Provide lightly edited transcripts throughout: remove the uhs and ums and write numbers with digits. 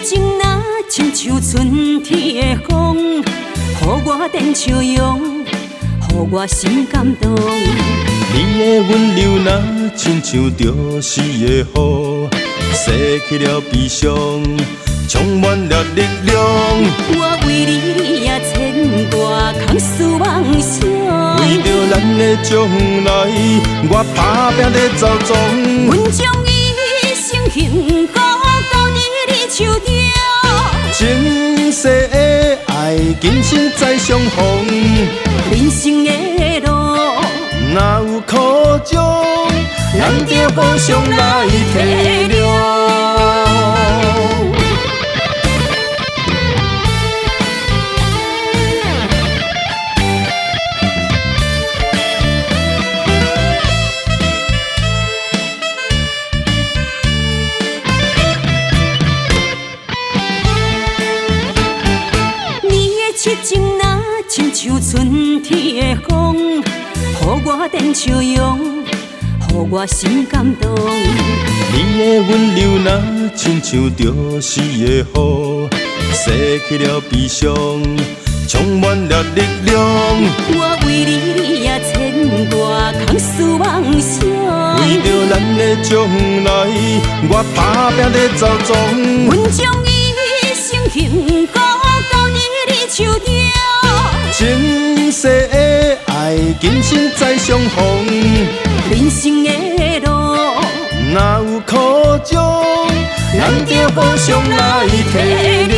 情若亲像春天的风，予我电笑容，予我心感动。你的温柔若亲像着死的雨，洗去了悲伤，充满了力量。我为你也牵挂，空思妄想。为着咱的将来，我打拼在走总。阮将一生幸福交你手中。前世的爱，今生再相逢。人生的路，哪有苦衷，咱着互相来体谅。痴情若亲像春天的风，予我电笑容，予我心感动。你的温柔若亲像着死的雨，洗去了悲伤，充满了力量。我为你也牵挂，空思妄想。为着咱的将来，我打拼在走总。阮将一生幸福交你手中。前世的爱，今生再相逢。人生的路，哪有苦衷，咱着互相来体谅。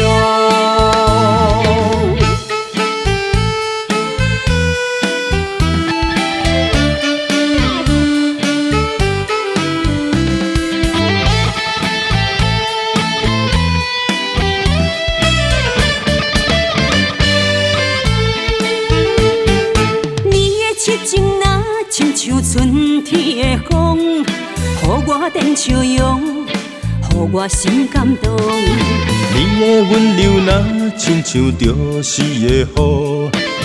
痴情若亲像春天的风，予我电笑容，予我心感动。你的温柔若亲像着死的雨，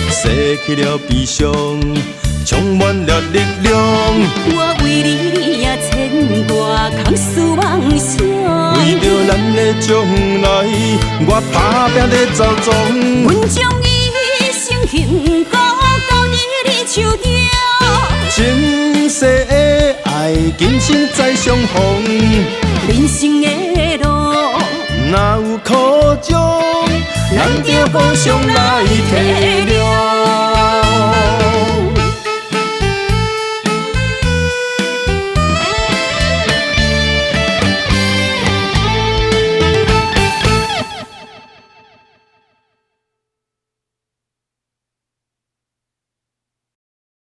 洗去了悲伤，充满了力量。我为你也牵挂，空思妄想。为着咱的将来，我打拼在走总。阮将一生幸福交你手中。前世的爱，今生再相逢。人生的路，哪有苦衷，咱着互相来